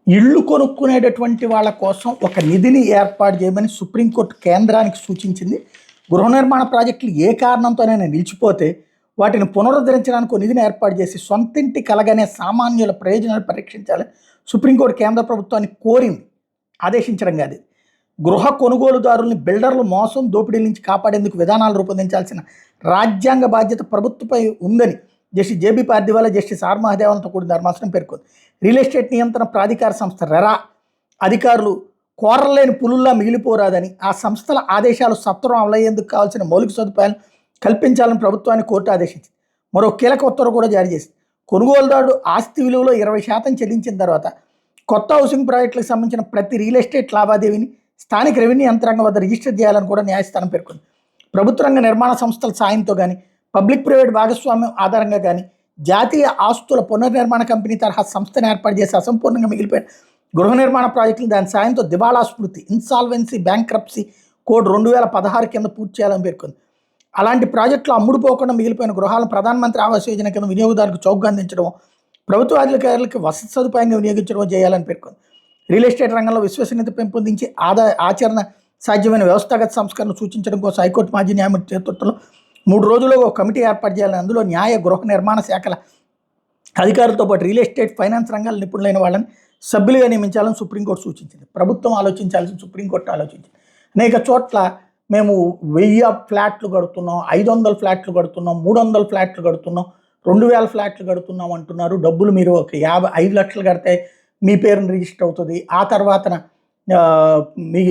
ఇళ్ళు కొనుక్కునేటటువంటి వాళ్ళ కోసం ఒక నిధిని ఏర్పాటు చేయమని సుప్రీంకోర్టు కేంద్రానికి సూచించింది. గృహ నిర్మాణ ప్రాజెక్టులు ఏ కారణంతోనైనా నిలిచిపోతే వాటిని పునరుద్ధరించడానికి ఒక నిధిని ఏర్పాటు చేసి సొంతింటి కలగనే సామాన్యుల ప్రయోజనాలు పరీక్షించాలని సుప్రీంకోర్టు కేంద్ర ప్రభుత్వాన్ని కోరింది, ఆదేశించడం కాదు. గృహ కొనుగోలుదారుల్ని బిల్డర్లు మోసం దోపిడీల నుంచి కాపాడేందుకు విధానాలు రూపొందించాల్సిన రాజ్యాంగ బాధ్యత ప్రభుత్వపై ఉందని justice JB Pardiwala, justice R మహదేవన్తో కూడిన ధర్మాసనం పేర్కొంది. రియల్ ఎస్టేట్ నియంత్రణ ప్రాధికార సంస్థ రెరా అధికారులు కోరలేని పులుల్లా మిగిలిపోరాదని, ఆ సంస్థల ఆదేశాలు సత్వరం అమలయ్యేందుకు కావాల్సిన మౌలిక సదుపాయాలు కల్పించాలని ప్రభుత్వాన్ని కోర్టు ఆదేశించింది. మరో కీలక ఉత్తర్వు కూడా జారీ చేసింది. కొనుగోలుదారుడు ఆస్తి విలువలో 20% చెల్లించిన తర్వాత కొత్త హౌసింగ్ ప్రాజెక్టులకు సంబంధించిన ప్రతి రియల్ ఎస్టేట్ లావాదేవీని స్థానిక రెవెన్యూ యంత్రాంగం వద్ద రిజిస్టర్ చేయాలని కూడా న్యాయస్థానం పేర్కొంది. ప్రభుత్వ రంగ నిర్మాణ సంస్థల సాయంతో కానీ, పబ్లిక్ ప్రైవేట్ భాగస్వామ్యం ఆధారంగా కానీ జాతీయ ఆస్తుల పునర్నిర్మాణ కంపెనీ తరహా సంస్థను ఏర్పాటు చేసి అసంపూర్ణంగా మిగిలిపోయిన గృహ నిర్మాణ ప్రాజెక్టులు దాని సాయంతో దివాళా స్మృతి ఇన్సాల్వెన్సీ బ్యాంక్రప్సీ కోడ్ 2016 కింద పూర్తి చేయాలని పేర్కొంది. అలాంటి ప్రాజెక్టులు అమ్ముడుపోకుండా మిగిలిపోయిన గృహాలను ప్రధానమంత్రి ఆవాస్ యోజన కింద వినియోగదారులకు చౌకగా అందించడం, ప్రభుత్వ అధికారులకు వసతి సదుపాయంగా వినియోగించడం చేయాలని పేర్కొంది. రియల్ ఎస్టేట్ రంగంలో విశ్వసనీయత పెంపొందించి ఆచరణ సాధ్యమైన వ్యవస్థాగత సంస్కరణలు సూచించడం కోసం హైకోర్టు మాజీ న్యాయమూర్తి నేతృత్వంలో 3 రోజుల్లో ఒక కమిటీ ఏర్పాటు చేయాలని, అందులో న్యాయ గృహ నిర్మాణ శాఖల అధికారులతో పాటు రియల్ ఎస్టేట్ ఫైనాన్స్ రంగాల నిపుణులైన వాళ్ళని సభ్యులుగా నియమించాలని సుప్రీంకోర్టు సూచించింది. ప్రభుత్వం ఆలోచించాల్సిన సుప్రీంకోర్టు ఆలోచించింది. అనేక చోట్ల మేము 1000 ఫ్లాట్లు కడుతున్నాం, 500 ఫ్లాట్లు కడుతున్నాం, 300 ఫ్లాట్లు కడుతున్నాం, 2000 ఫ్లాట్లు కడుతున్నాం అంటున్నారు. డబ్బులు మీరు ఒక 5 లక్షలు కడితే మీ పేరుని రిజిస్టర్ అవుతుంది, ఆ తర్వాతన మీ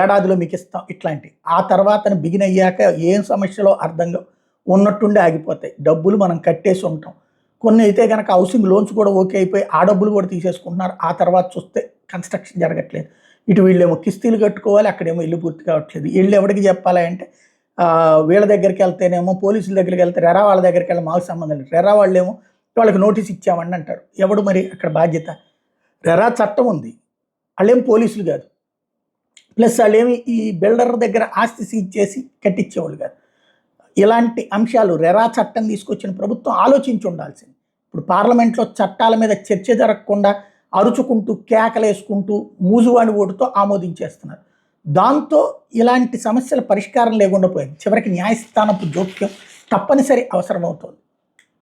ఏడాదిలో మీకు ఇస్తాం, ఇట్లాంటి ఆ తర్వాతన బిగిన్ అయ్యాక ఏం సమస్యలో అర్థంగా ఉన్నట్టుండి ఆగిపోతాయి. డబ్బులు మనం కట్టేసి ఉంటాం. కొన్ని అయితే కనుక హౌసింగ్ లోన్స్ కూడా ఓకే అయిపోయి ఆ డబ్బులు కూడా తీసేసుకుంటున్నారు. ఆ తర్వాత చూస్తే కన్స్ట్రక్షన్ జరగట్లేదు. ఇటు వీళ్ళేమో కిస్తీలు కట్టుకోవాలి, అక్కడేమో ఇల్లు పూర్తి కావట్లేదు. వీళ్ళు ఎవరికి చెప్పాలి అంటే వీళ్ళ దగ్గరికి వెళ్తేనేమో పోలీసుల దగ్గరికి వెళ్తే రెరా వాళ్ళ దగ్గరికి వెళ్ళి మాకు సంబంధం లేదు, రెరా వాళ్ళేమో వాళ్ళకి నోటీస్ ఇచ్చామండి అంటారు. ఎవడు మరి అక్కడ బాధ్యత? రెరా చట్టం ఉంది, వాళ్ళేం పోలీసులు కాదు. ప్లస్ వాళ్ళేమి ఈ బిల్డర్ దగ్గర ఆస్తి సీజ్ చేసి కట్టించేవాళ్ళు కాదు. ఇలాంటి అంశాలు రెరా చట్టం తీసుకొచ్చిన ప్రభుత్వం ఆలోచించి ఉండాల్సింది. ఇప్పుడు పార్లమెంట్లో చట్టాల మీద చర్చ జరగకుండా అరుచుకుంటూ కేకలేసుకుంటూ మూజువాణి ఓటుతో ఆమోదించేస్తున్నారు. దాంతో ఇలాంటి సమస్యల పరిష్కారం లేకుండా పోయింది. చివరికి న్యాయస్థానపు జోక్యం తప్పనిసరి అవసరమవుతోంది.